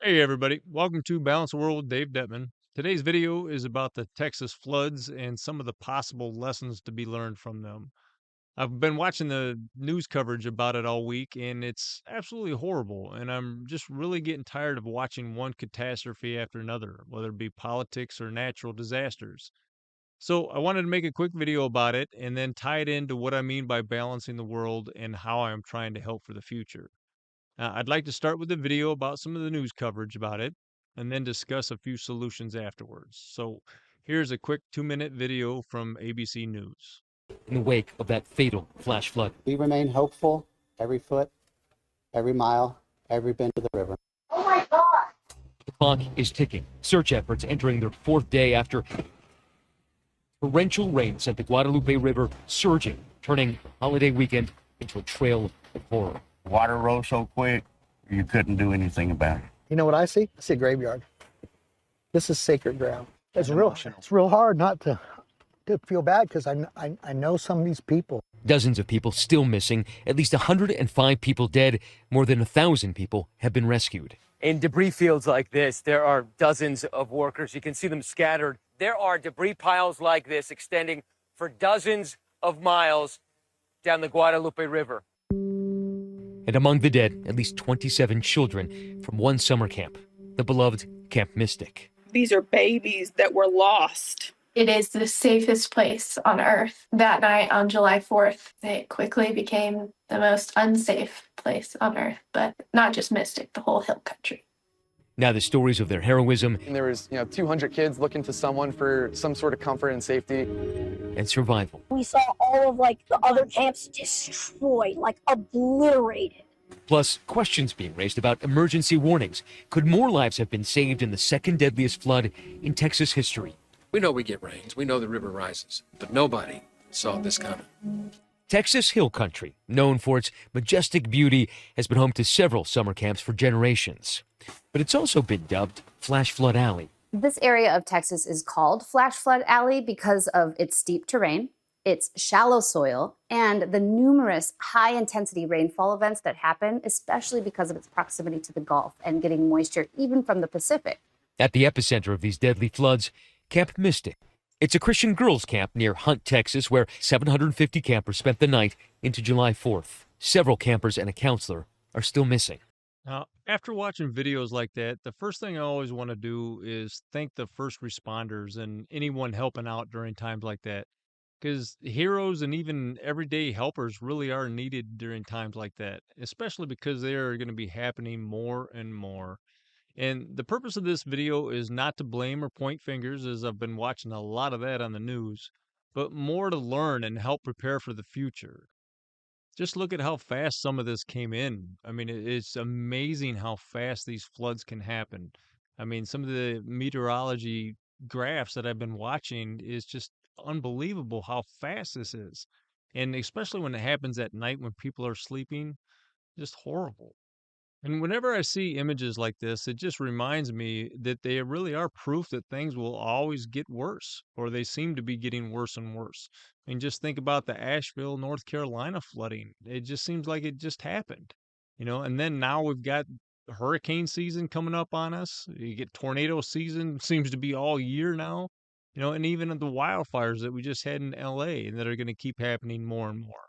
Hey everybody, welcome to Balance the World with Dave Detman. Today's video is about the Texas floods and some of the possible lessons to be learned from them. I've been watching the news coverage about it all week and it's absolutely horrible. And I'm just really getting tired of watching one catastrophe after another, whether it be politics or natural disasters. So I wanted to make a quick video about it and then tie it into what I mean by balancing the world and how I'm trying to help for the future. I'd like to start with a video about some of the news coverage about it and then discuss a few solutions afterwards. So here's a quick 2-minute video from ABC News. In the wake of that fatal flash flood, We remain hopeful every foot, every mile, every bend of the river. the clock is ticking. Search efforts entering their fourth day after torrential rain sent the Guadalupe River surging, turning holiday weekend into a trail of horror. Water rose so quick, you couldn't do anything about it. You know what I see? I see a graveyard. This is sacred ground. It's real hard not to feel bad because I know some of these people. Dozens of people still missing, at least 105 people dead, more than 1,000 people have been rescued. In debris fields like this, there are dozens of workers. You can see them scattered. There are debris piles like this extending for dozens of miles down the Guadalupe River. And among the dead, at least 27 children from one summer camp, the beloved Camp Mystic. These are babies that were lost. It is the safest place on Earth. That night on July 4th, it quickly became the most unsafe place on Earth, but not just Mystic, the whole hill country. Now the stories of their heroism And there was, 200 kids looking to someone for some sort of comfort and safety. and survival. We saw all of the other camps destroyed, obliterated. Plus, questions being raised about emergency warnings. Could more lives have been saved in the second deadliest flood in Texas history? We know we get rains. We know the river rises, but nobody saw this coming. Texas Hill Country, known for its majestic beauty, has been home to several summer camps for generations. But it's also been dubbed Flash Flood Alley. This area of Texas is called Flash Flood Alley because of its steep terrain, its shallow soil, and the numerous high-intensity rainfall events that happen, especially because of its proximity to the Gulf and getting moisture even from the Pacific. At the epicenter of these deadly floods, Camp Mystic. It's a Christian girls' camp near Hunt, Texas, where 750 campers spent the night into July 4th. Several campers and a counselor are still missing. Now, after watching videos like that, the first thing I always want to do is thank the first responders and anyone helping out during times like that. Because heroes and even everyday helpers really are needed during times like that, especially because they are going to be happening more and more. And the purpose of this video is not to blame or point fingers, as I've been watching a lot of that on the news, but more to learn and help prepare for the future. Just look at how fast some of this came in. I mean, it's amazing how fast these floods can happen. I mean, some of the meteorology graphs that I've been watching is just unbelievable how fast this is. And especially when it happens at night when people are sleeping, just horrible. And whenever I see images like this, it just reminds me that they really are proof that things will always get worse, or they seem to be getting worse and worse. And just think about the Asheville, North Carolina flooding. It just seems like it just happened, and then now we've got hurricane season coming up on us. You get tornado season, seems to be all year now, and even the wildfires that we just had in LA and that are going to keep happening more and more.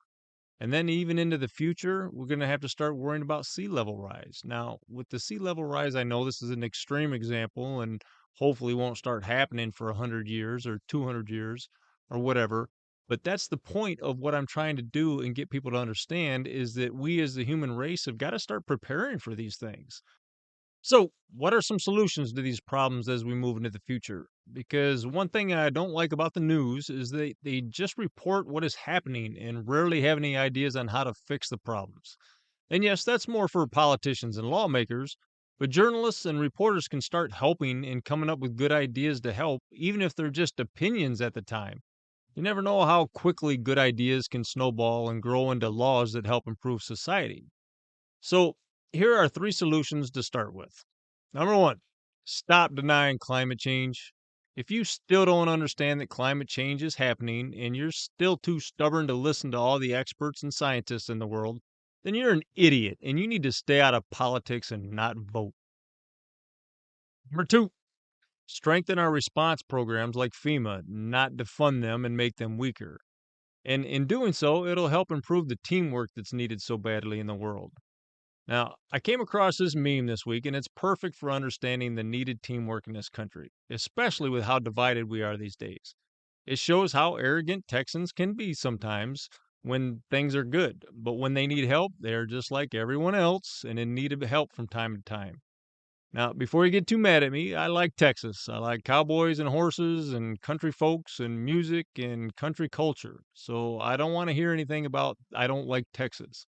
And then even into the future, we're going to have to start worrying about sea level rise. Now, with the sea level rise, I know this is an extreme example and hopefully won't start happening for 100 years or 200 years or whatever. But that's the point of what I'm trying to do and get people to understand is that we as the human race have got to start preparing for these things. So, what are some solutions to these problems as we move into the future? Because one thing I don't like about the news is they just report what is happening and rarely have any ideas on how to fix the problems. And yes, that's more for politicians and lawmakers, but journalists and reporters can start helping and coming up with good ideas to help, even if they're just opinions at the time. You never know how quickly good ideas can snowball and grow into laws that help improve society. So, here are 3 solutions to start with. Number 1, stop denying climate change. If you still don't understand that climate change is happening and you're still too stubborn to listen to all the experts and scientists in the world, then you're an idiot and you need to stay out of politics and not vote. Number two, strengthen our response programs like FEMA, not defund them and make them weaker. And in doing so, it'll help improve the teamwork that's needed so badly in the world. Now, I came across this meme this week, and it's perfect for understanding the needed teamwork in this country, especially with how divided we are these days. It shows how arrogant Texans can be sometimes when things are good, but when they need help, they're just like everyone else and in need of help from time to time. Now, before you get too mad at me, I like Texas. I like cowboys and horses and country folks and music and country culture. So I don't want to hear anything about I don't like Texas.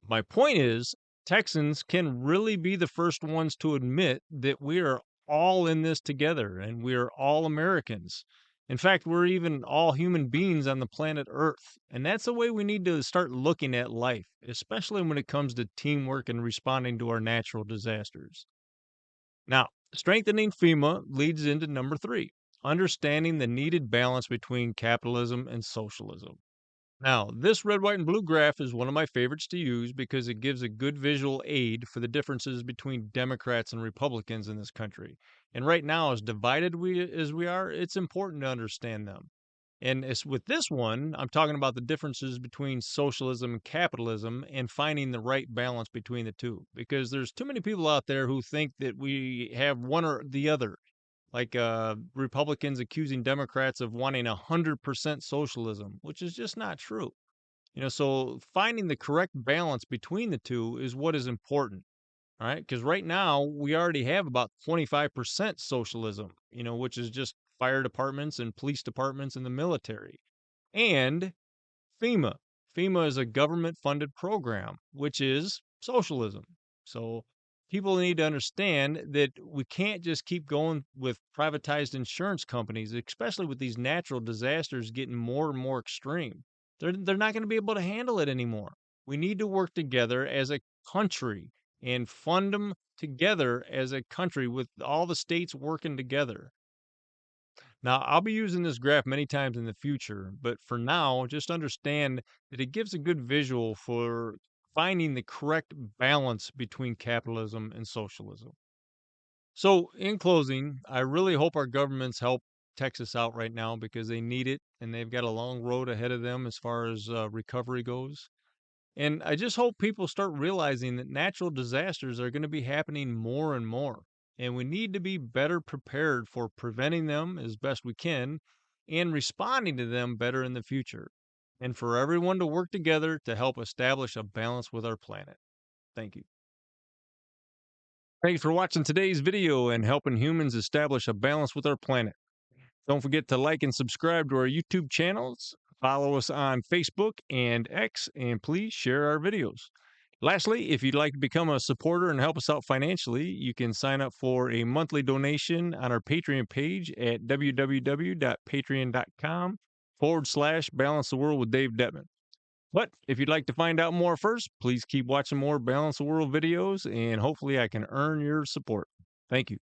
My point is, Texans can really be the first ones to admit that we are all in this together and we are all Americans. In fact, we're even all human beings on the planet Earth. And that's the way we need to start looking at life, especially when it comes to teamwork and responding to our natural disasters. Now, strengthening FEMA leads into number three, understanding the needed balance between capitalism and socialism. Now, this red, white, and blue graph is one of my favorites to use because it gives a good visual aid for the differences between Democrats and Republicans in this country. And right now, as divided as we are, it's important to understand them. And as with this one, I'm talking about the differences between socialism and capitalism and finding the right balance between the two. Because there's too many people out there who think that we have one or the other. Like Republicans accusing Democrats of wanting 100% socialism, which is just not true. So finding the correct balance between the two is what is important. All right. Because right now we already have about 25% socialism, which is just fire departments and police departments and the military. And FEMA. FEMA is a government funded program, which is socialism. So people need to understand that we can't just keep going with privatized insurance companies, especially with these natural disasters getting more and more extreme. They're not going to be able to handle it anymore. We need to work together as a country and fund them together as a country with all the states working together. Now, I'll be using this graph many times in the future, but for now, just understand that it gives a good visual for finding the correct balance between capitalism and socialism. So, in closing, I really hope our governments help Texas out right now because they need it and they've got a long road ahead of them as far as recovery goes. And I just hope people start realizing that natural disasters are going to be happening more and more. And we need to be better prepared for preventing them as best we can and responding to them better in the future. And for everyone to work together to help establish a balance with our planet. Thank you. Thanks for watching today's video and helping humans establish a balance with our planet. Don't forget to like and subscribe to our YouTube channels. Follow us on Facebook and X, and please share our videos. Lastly, if you'd like to become a supporter and help us out financially, you can sign up for a monthly donation on our Patreon page at www.patreon.com/Balance the World with Dave Detman. But if you'd like to find out more first, please keep watching more Balance the World videos, and hopefully I can earn your support. Thank you.